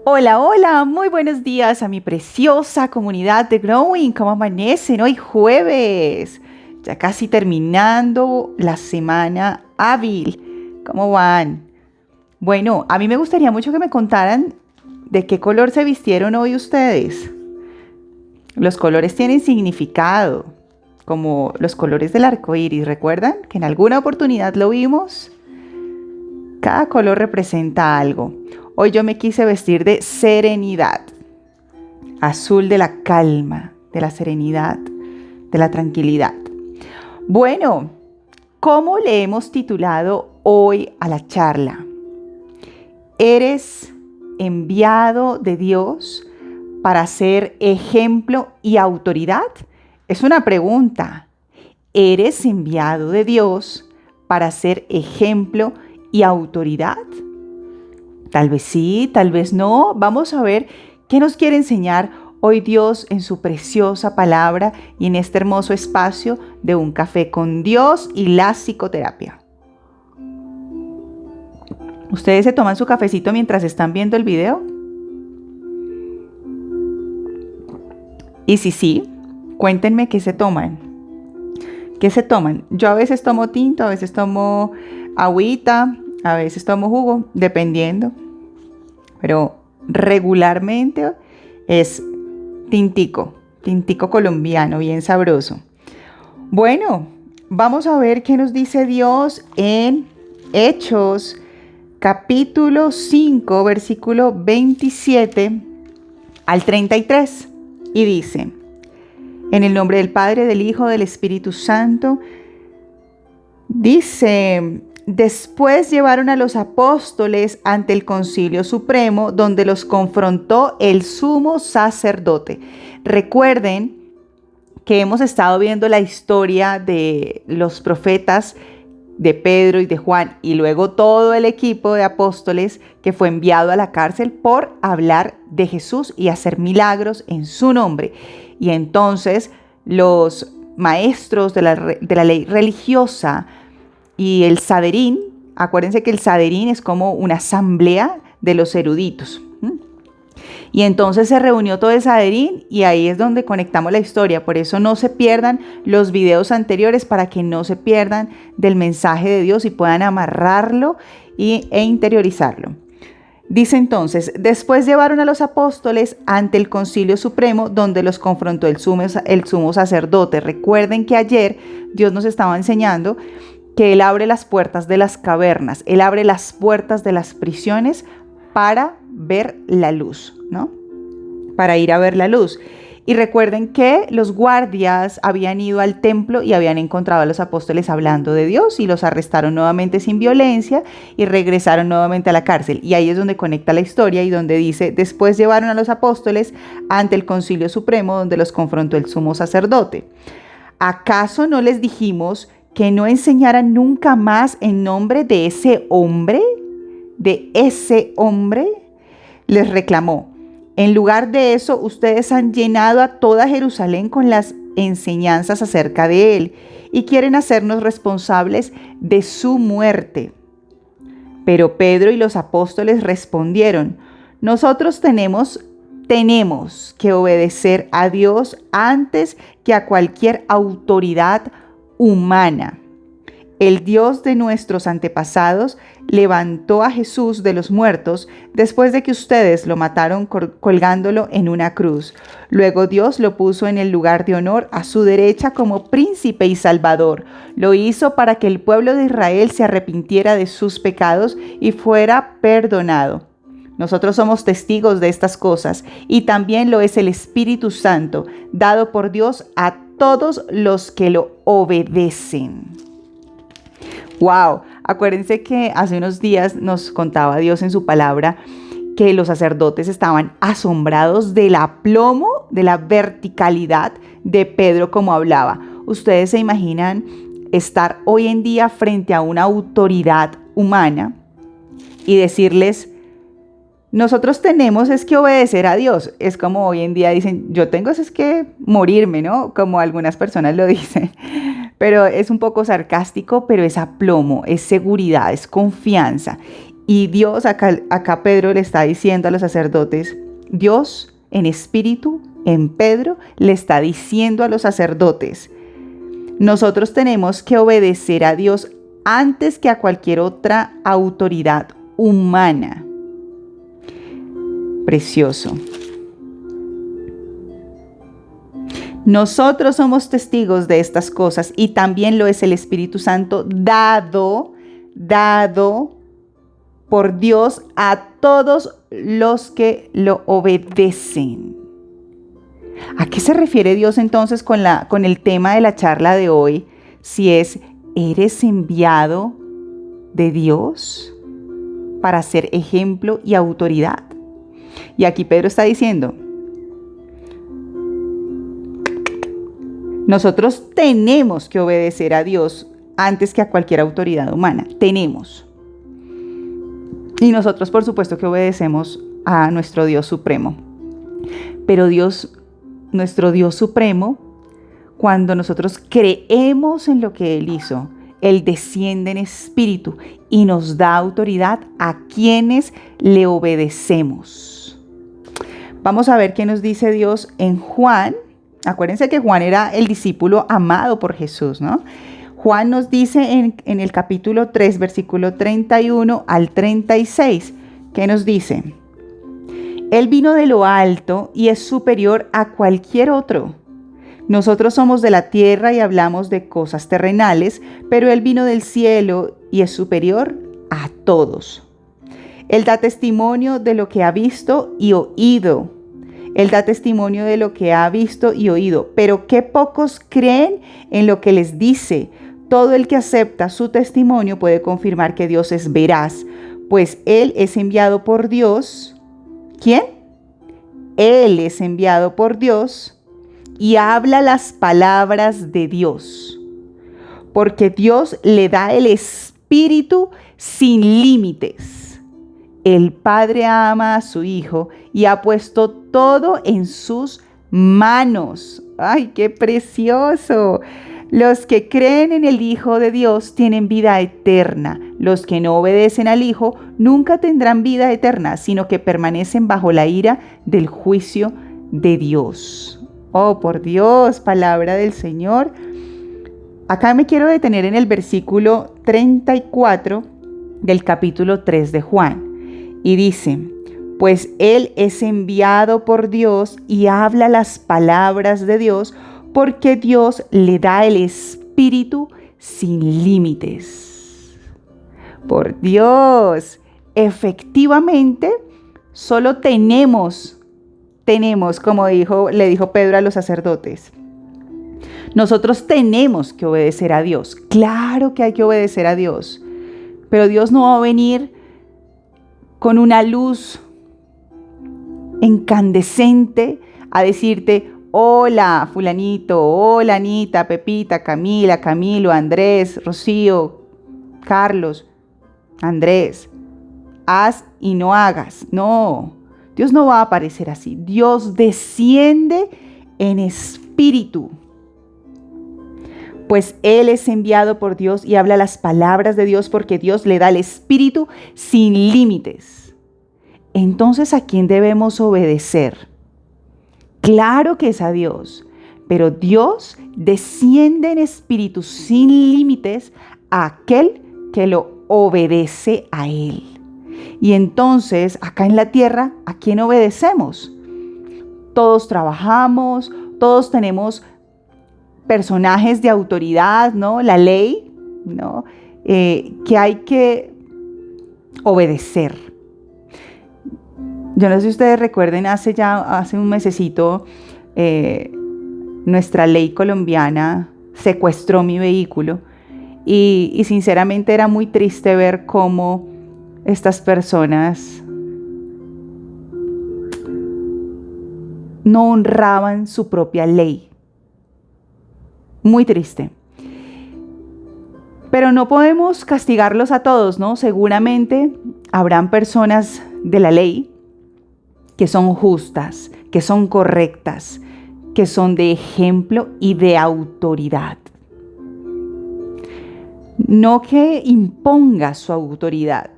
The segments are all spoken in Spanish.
Hola, hola, muy buenos días a mi preciosa comunidad de Growing. ¿Cómo amanecen hoy jueves? Ya casi terminando la semana hábil. ¿Cómo van? Bueno, a mí me gustaría mucho que me contaran de qué color se vistieron hoy ustedes. Los colores tienen significado, como los colores del arco iris. ¿Recuerdan que en alguna oportunidad lo vimos? Cada color representa algo. Hoy yo me quise vestir de serenidad, azul de la calma, de la serenidad, de la tranquilidad. Bueno, ¿cómo le hemos titulado hoy a la charla? ¿Eres enviado de Dios para ser ejemplo y autoridad? Es una pregunta. ¿Eres enviado de Dios para ser ejemplo y autoridad? Tal vez sí, tal vez no. Vamos a ver qué nos quiere enseñar hoy Dios en su preciosa palabra y en este hermoso espacio de un café con Dios y la psicoterapia. ¿Ustedes se toman su cafecito mientras están viendo el video? Y si sí, cuéntenme qué se toman. ¿Qué se toman? Yo a veces tomo tinto, a veces tomo agüita, a veces tomo jugo, dependiendo. Pero regularmente es tintico colombiano, bien sabroso. Bueno, vamos a ver qué nos dice Dios en Hechos, capítulo 5, versículo 27 al 33. Y dice, en el nombre del Padre, del Hijo, del Espíritu Santo, dice: después llevaron a los apóstoles ante el Concilio Supremo, donde los confrontó el sumo sacerdote. Recuerden que hemos estado viendo la historia de los profetas de Pedro y de Juan y luego todo el equipo de apóstoles que fue enviado a la cárcel por hablar de Jesús y hacer milagros en su nombre. Y entonces los maestros de la ley religiosa y el Sanedrín, acuérdense que el Sanedrín es como una asamblea de los eruditos. Y entonces se reunió todo el Sanedrín y ahí es donde conectamos la historia. Por eso no se pierdan los videos anteriores para que no se pierdan del mensaje de Dios y puedan amarrarlo e interiorizarlo. Dice entonces, después llevaron a los apóstoles ante el Concilio Supremo, donde los confrontó el sumo sacerdote. Recuerden que ayer Dios nos estaba enseñando que Él abre las puertas de las cavernas, Él abre las puertas de las prisiones para ver la luz, ¿no? Para ir a ver la luz. Y recuerden que los guardias habían ido al templo y habían encontrado a los apóstoles hablando de Dios y los arrestaron nuevamente sin violencia y regresaron nuevamente a la cárcel. Y ahí es donde conecta la historia y donde dice, después llevaron a los apóstoles ante el Concilio Supremo, donde los confrontó el sumo sacerdote. ¿Acaso no les dijimos que no enseñaran nunca más en nombre de ese hombre? De ese hombre, les reclamó. En lugar de eso, ustedes han llenado a toda Jerusalén con las enseñanzas acerca de él y quieren hacernos responsables de su muerte. Pero Pedro y los apóstoles respondieron, nosotros tenemos que obedecer a Dios antes que a cualquier autoridad humana. El Dios de nuestros antepasados levantó a Jesús de los muertos después de que ustedes lo mataron colgándolo en una cruz. Luego Dios lo puso en el lugar de honor a su derecha como príncipe y salvador. Lo hizo para que el pueblo de Israel se arrepintiera de sus pecados y fuera perdonado. Nosotros somos testigos de estas cosas y también lo es el Espíritu Santo, dado por Dios a todos los que lo obedecen. Wow, acuérdense que hace unos días nos contaba Dios en su palabra que los sacerdotes estaban asombrados del aplomo, de la verticalidad de Pedro como hablaba. ¿Ustedes se imaginan estar hoy en día frente a una autoridad humana y decirles, nosotros tenemos es que obedecer a Dios? Es como hoy en día dicen, yo tengo es que morirme, ¿no? Como algunas personas lo dicen. Pero es un poco sarcástico, pero es aplomo, es seguridad, es confianza. Y Dios, acá Pedro le está diciendo a los sacerdotes, Dios en espíritu, en Pedro, le está diciendo a los sacerdotes, nosotros tenemos que obedecer a Dios antes que a cualquier otra autoridad humana. Precioso. Nosotros somos testigos de estas cosas y también lo es el Espíritu Santo dado por Dios a todos los que lo obedecen. ¿A qué se refiere Dios entonces con el tema de la charla de hoy? Si es, ¿eres enviado de Dios para ser ejemplo y autoridad? Y aquí Pedro está diciendo, nosotros tenemos que obedecer a Dios antes que a cualquier autoridad humana. Tenemos. Y nosotros, por supuesto, que obedecemos a nuestro Dios supremo. Pero Dios, nuestro Dios supremo, cuando nosotros creemos en lo que Él hizo, Él desciende en espíritu y nos da autoridad a quienes le obedecemos. Vamos a ver qué nos dice Dios en Juan. Acuérdense que Juan era el discípulo amado por Jesús, ¿no? Juan nos dice en el capítulo 3, versículo 31 al 36, ¿qué nos dice? Él vino de lo alto y es superior a cualquier otro. Nosotros somos de la tierra y hablamos de cosas terrenales, pero Él vino del cielo y es superior a todos. Él da testimonio de lo que ha visto y oído. Él da testimonio de lo que ha visto y oído, pero qué pocos creen en lo que les dice. Todo el que acepta su testimonio puede confirmar que Dios es veraz, pues Él es enviado por Dios. ¿Quién? Él es enviado por Dios y habla las palabras de Dios, porque Dios le da el Espíritu sin límites. El Padre ama a su Hijo y ha puesto todo en sus manos. ¡Ay, qué precioso! Los que creen en el Hijo de Dios tienen vida eterna. Los que no obedecen al Hijo nunca tendrán vida eterna, sino que permanecen bajo la ira del juicio de Dios. Oh, por Dios, palabra del Señor. Acá me quiero detener en el versículo 34 del capítulo 3 de Juan. Y dice, pues Él es enviado por Dios y habla las palabras de Dios, porque Dios le da el Espíritu sin límites. Por Dios, efectivamente, solo tenemos, como le dijo Pedro a los sacerdotes, nosotros tenemos que obedecer a Dios. Claro que hay que obedecer a Dios, pero Dios no va a venir con una luz incandescente a decirte, hola fulanito, hola Anita, Pepita, Camila, Camilo, Andrés, Rocío, Carlos, Andrés, haz y no hagas. No, Dios no va a aparecer así. Dios desciende en espíritu. Pues Él es enviado por Dios y habla las palabras de Dios, porque Dios le da el Espíritu sin límites. Entonces, ¿a quién debemos obedecer? Claro que es a Dios, pero Dios desciende en espíritu sin límites a aquel que lo obedece a Él. Y entonces, acá en la tierra, ¿a quién obedecemos? Todos trabajamos, todos tenemos personajes de autoridad, ¿no? La ley, ¿no? Que hay que obedecer. Yo no sé si ustedes recuerden, hace un mesecito, nuestra ley colombiana secuestró mi vehículo y sinceramente era muy triste ver cómo estas personas no honraban su propia ley. Muy triste. Pero no podemos castigarlos a todos, ¿no? Seguramente habrán personas de la ley que son justas, que son correctas, que son de ejemplo y de autoridad. No que imponga su autoridad,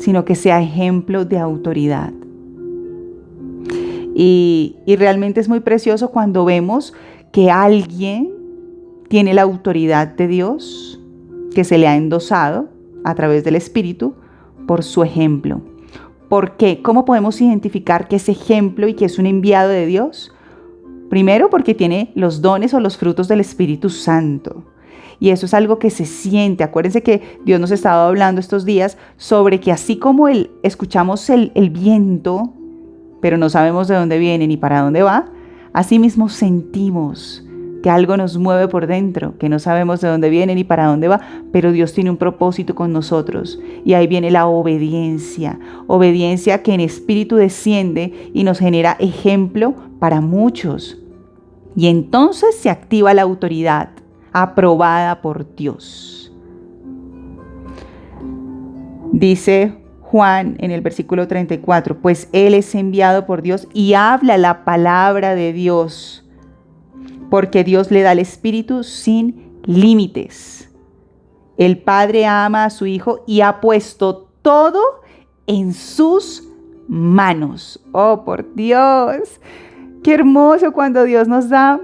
sino que sea ejemplo de autoridad. Y realmente es muy precioso cuando vemos que alguien tiene la autoridad de Dios, que se le ha endosado a través del Espíritu por su ejemplo. ¿Por qué? ¿Cómo podemos identificar que es ejemplo y que es un enviado de Dios? Primero, porque tiene los dones o los frutos del Espíritu Santo. Y eso es algo que se siente. Acuérdense que Dios nos estaba hablando estos días sobre que así como escuchamos el viento, pero no sabemos de dónde viene ni para dónde va, así mismo sentimos que algo nos mueve por dentro, que no sabemos de dónde viene ni para dónde va, pero Dios tiene un propósito con nosotros. Y ahí viene la obediencia que en espíritu desciende y nos genera ejemplo para muchos. Y entonces se activa la autoridad aprobada por Dios. Dice Juan en el versículo 34, pues Él es enviado por Dios y habla la palabra de Dios, porque Dios le da el Espíritu sin límites. El Padre ama a su Hijo y ha puesto todo en sus manos. ¡Oh, por Dios! ¡Qué hermoso cuando Dios nos da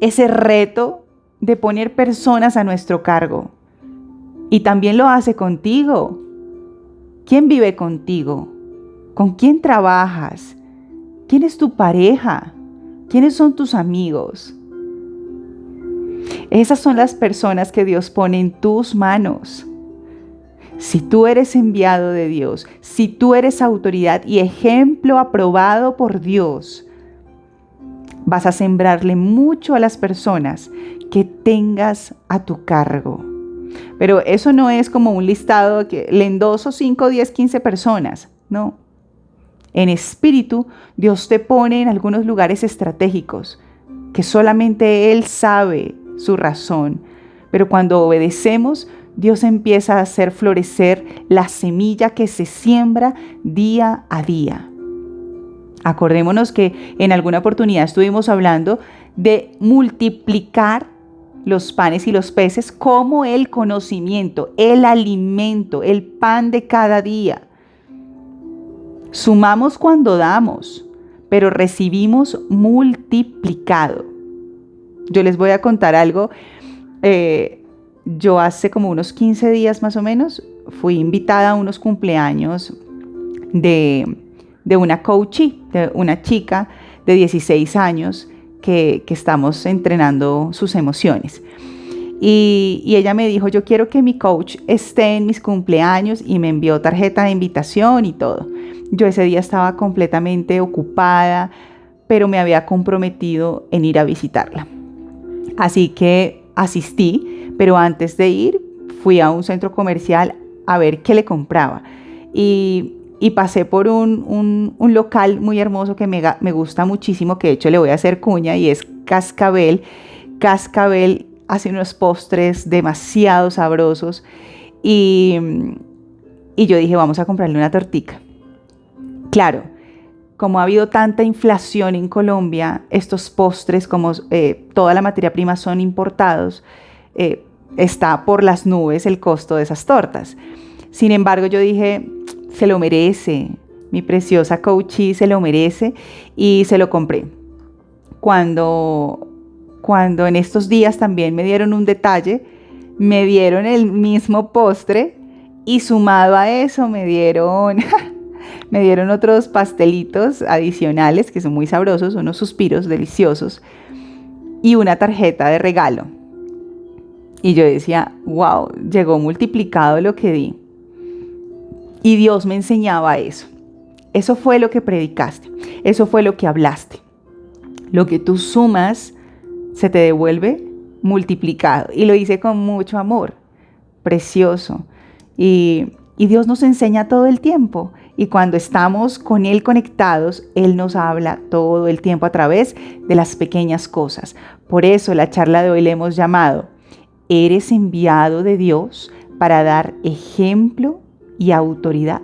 ese reto de poner personas a nuestro cargo! Y también lo hace contigo. ¿Quién vive contigo? ¿Con quién trabajas? ¿Quién es tu pareja? ¿Quiénes son tus amigos? Esas son las personas que Dios pone en tus manos. Si tú eres enviado de Dios, si tú eres autoridad y ejemplo aprobado por Dios, vas a sembrarle mucho a las personas que tengas a tu cargo. Pero eso no es como un listado que le endoso 5, 10, 15 personas, no. En espíritu, Dios te pone en algunos lugares estratégicos que solamente Él sabe su razón. Pero cuando obedecemos, Dios empieza a hacer florecer la semilla que se siembra día a día. Acordémonos que en alguna oportunidad estuvimos hablando de multiplicar los panes y los peces como el conocimiento, el alimento, el pan de cada día. Sumamos cuando damos, pero recibimos multiplicado. Yo les voy a contar algo. Yo hace como unos 15 días más o menos fui invitada a unos cumpleaños de una coachee, de una chica de 16 años que estamos entrenando sus emociones. Y ella me dijo, yo quiero que mi coach esté en mis cumpleaños, y me envió tarjeta de invitación y todo. Yo ese día estaba completamente ocupada, pero me había comprometido en ir a visitarla. Así que asistí, pero antes de ir fui a un centro comercial a ver qué le compraba. Y pasé por un local muy hermoso que me gusta muchísimo, que de hecho le voy a hacer cuña, y es Cascabel. Cascabel hace unos postres demasiado sabrosos y yo dije, vamos a comprarle una tortica. Claro, como ha habido tanta inflación en Colombia, estos postres, como toda la materia prima son importados, está por las nubes el costo de esas tortas. Sin embargo, yo dije, se lo merece, mi preciosa coachee se lo merece, y se lo compré. Cuando en estos días también me dieron un detalle, me dieron el mismo postre, y sumado a eso me dieron otros pastelitos adicionales que son muy sabrosos, unos suspiros deliciosos, y una tarjeta de regalo. Y yo decía, wow, llegó multiplicado lo que di. Y Dios me enseñaba eso. Eso fue lo que predicaste. Eso fue lo que hablaste. Lo que tú sumas se te devuelve multiplicado. Y lo hice con mucho amor. Precioso. Y Dios nos enseña todo el tiempo. Y cuando estamos con Él conectados, Él nos habla todo el tiempo a través de las pequeñas cosas. Por eso la charla de hoy le hemos llamado, ¿eres enviado de Dios para dar ejemplo y autoridad?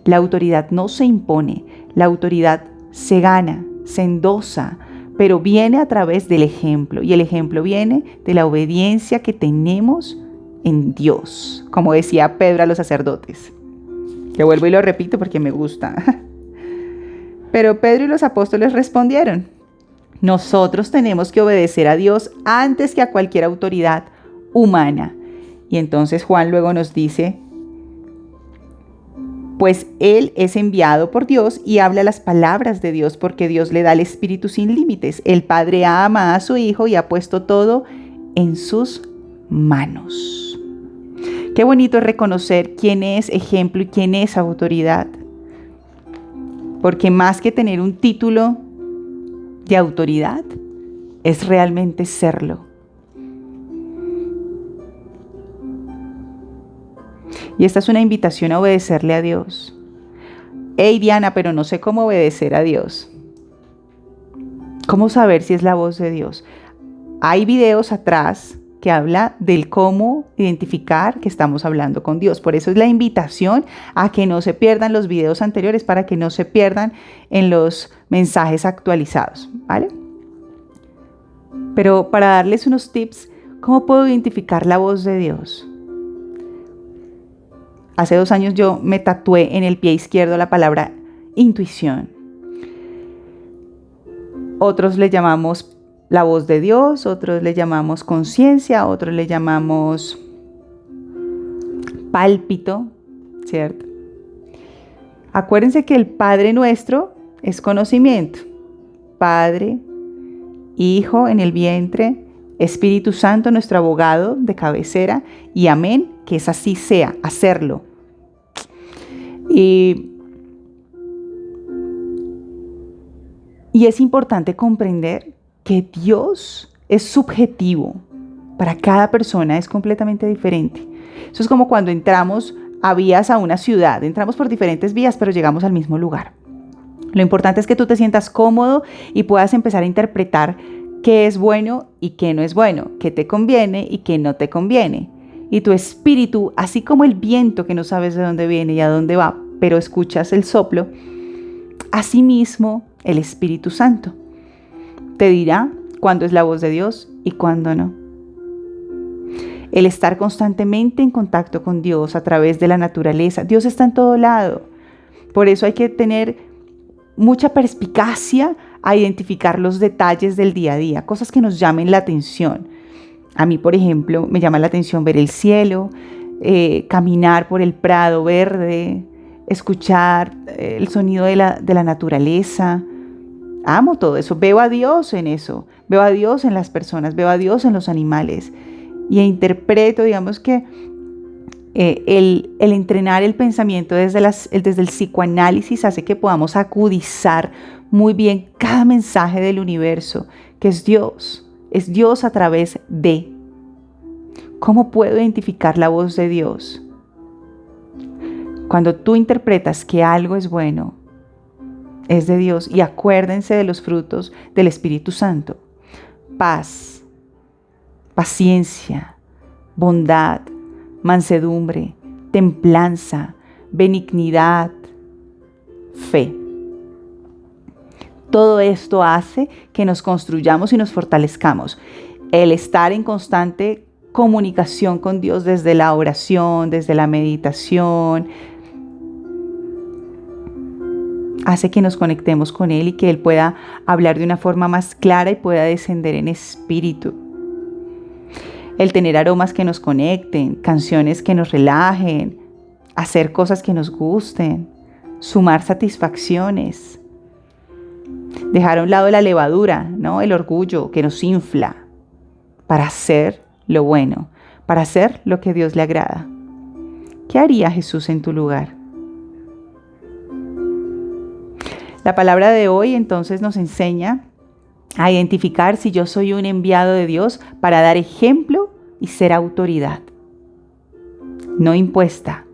La autoridad no se impone, la autoridad se gana, se endosa, pero viene a través del ejemplo, y el ejemplo viene de la obediencia que tenemos en Dios, como decía Pedro a los sacerdotes. Yo vuelvo y lo repito porque me gusta. Pero Pedro y los apóstoles respondieron: nosotros tenemos que obedecer a Dios antes que a cualquier autoridad humana. Y entonces Juan luego nos dice: pues Él es enviado por Dios y habla las palabras de Dios, porque Dios le da el Espíritu sin límites. El Padre ama a su Hijo y ha puesto todo en sus manos. Qué bonito es reconocer quién es ejemplo y quién es autoridad. Porque más que tener un título de autoridad, es realmente serlo. Y esta es una invitación a obedecerle a Dios. Hey Diana, pero no sé cómo obedecer a Dios. ¿Cómo saber si es la voz de Dios? Hay videos atrás que habla del cómo identificar que estamos hablando con Dios. Por eso es la invitación a que no se pierdan los videos anteriores, para que no se pierdan en los mensajes actualizados, ¿vale? Pero para darles unos tips, ¿cómo puedo identificar la voz de Dios? Hace 2 años yo me tatué en el pie izquierdo la palabra intuición. Otros le llamamos la voz de Dios, otros le llamamos conciencia, otros le llamamos pálpito, ¿cierto? Acuérdense que el Padre nuestro es conocimiento. Padre, Hijo en el vientre, Espíritu Santo, nuestro abogado de cabecera, y amén, que es así sea, hacerlo. Y es importante comprender que Dios es subjetivo. Para cada persona es completamente diferente. Eso es como cuando entramos a vías a una ciudad. Entramos por diferentes vías, pero llegamos al mismo lugar. Lo importante es que tú te sientas cómodo y puedas empezar a interpretar qué es bueno y qué no es bueno, qué te conviene y qué no te conviene. Y tu espíritu, así como el viento que no sabes de dónde viene y a dónde va, pero escuchas el soplo, asimismo el Espíritu Santo te dirá cuándo es la voz de Dios y cuándo no. El estar constantemente en contacto con Dios a través de la naturaleza. Dios está en todo lado. Por eso hay que tener mucha perspicacia a identificar los detalles del día a día, cosas que nos llamen la atención. A mí, por ejemplo, me llama la atención ver el cielo, caminar por el prado verde, escuchar el sonido de la naturaleza. Amo todo eso, veo a Dios en eso, veo a Dios en las personas, veo a Dios en los animales. Y interpreto, digamos que el entrenar el pensamiento desde el psicoanálisis hace que podamos acudizar muy bien cada mensaje del universo, que es Dios a través de. ¿Cómo puedo identificar la voz de Dios? Cuando tú interpretas que algo es bueno, es de Dios. Y acuérdense de los frutos del Espíritu Santo: paz, paciencia, bondad, mansedumbre, templanza, benignidad, fe. Todo esto hace que nos construyamos y nos fortalezcamos. El estar en constante comunicación con Dios desde la oración, desde la meditación, hace que nos conectemos con Él y que Él pueda hablar de una forma más clara y pueda descender en espíritu. El tener aromas que nos conecten, canciones que nos relajen, hacer cosas que nos gusten, sumar satisfacciones. Dejar a un lado la levadura, ¿no? El orgullo que nos infla, para hacer lo bueno, para hacer lo que a Dios le agrada. ¿Qué haría Jesús en tu lugar? La palabra de hoy entonces nos enseña a identificar si yo soy un enviado de Dios para dar ejemplo y ser autoridad. No impuesta,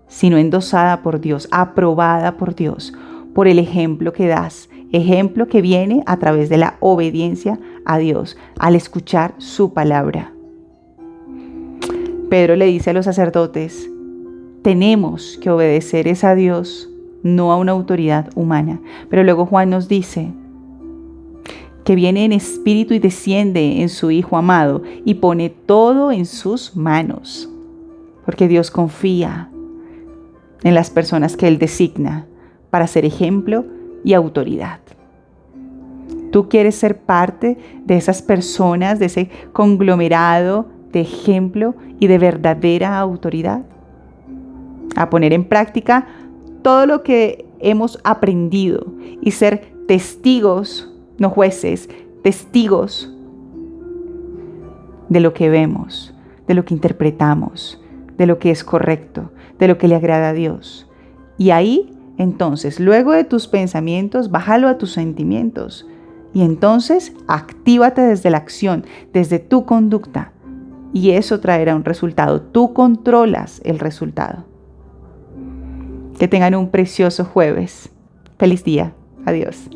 sino endosada por Dios, aprobada por Dios, por el ejemplo que das. Ejemplo que viene a través de la obediencia a Dios, al escuchar su palabra. Pedro le dice a los sacerdotes: tenemos que obedecer a Dios, no a una autoridad humana. Pero luego Juan nos dice que viene en espíritu y desciende en su Hijo amado y pone todo en sus manos, porque Dios confía. en las personas que Él designa para ser ejemplo y autoridad. ¿Tú quieres ser parte de esas personas, de ese conglomerado de ejemplo y de verdadera autoridad? A poner en práctica todo lo que hemos aprendido y ser testigos, no jueces, testigos de lo que vemos, de lo que interpretamos, de lo que es correcto, de lo que le agrada a Dios. Y ahí, entonces, luego de tus pensamientos, bájalo a tus sentimientos. Y entonces, actívate desde la acción, desde tu conducta. Y eso traerá un resultado. Tú controlas el resultado. Que tengan un precioso jueves. Feliz día. Adiós.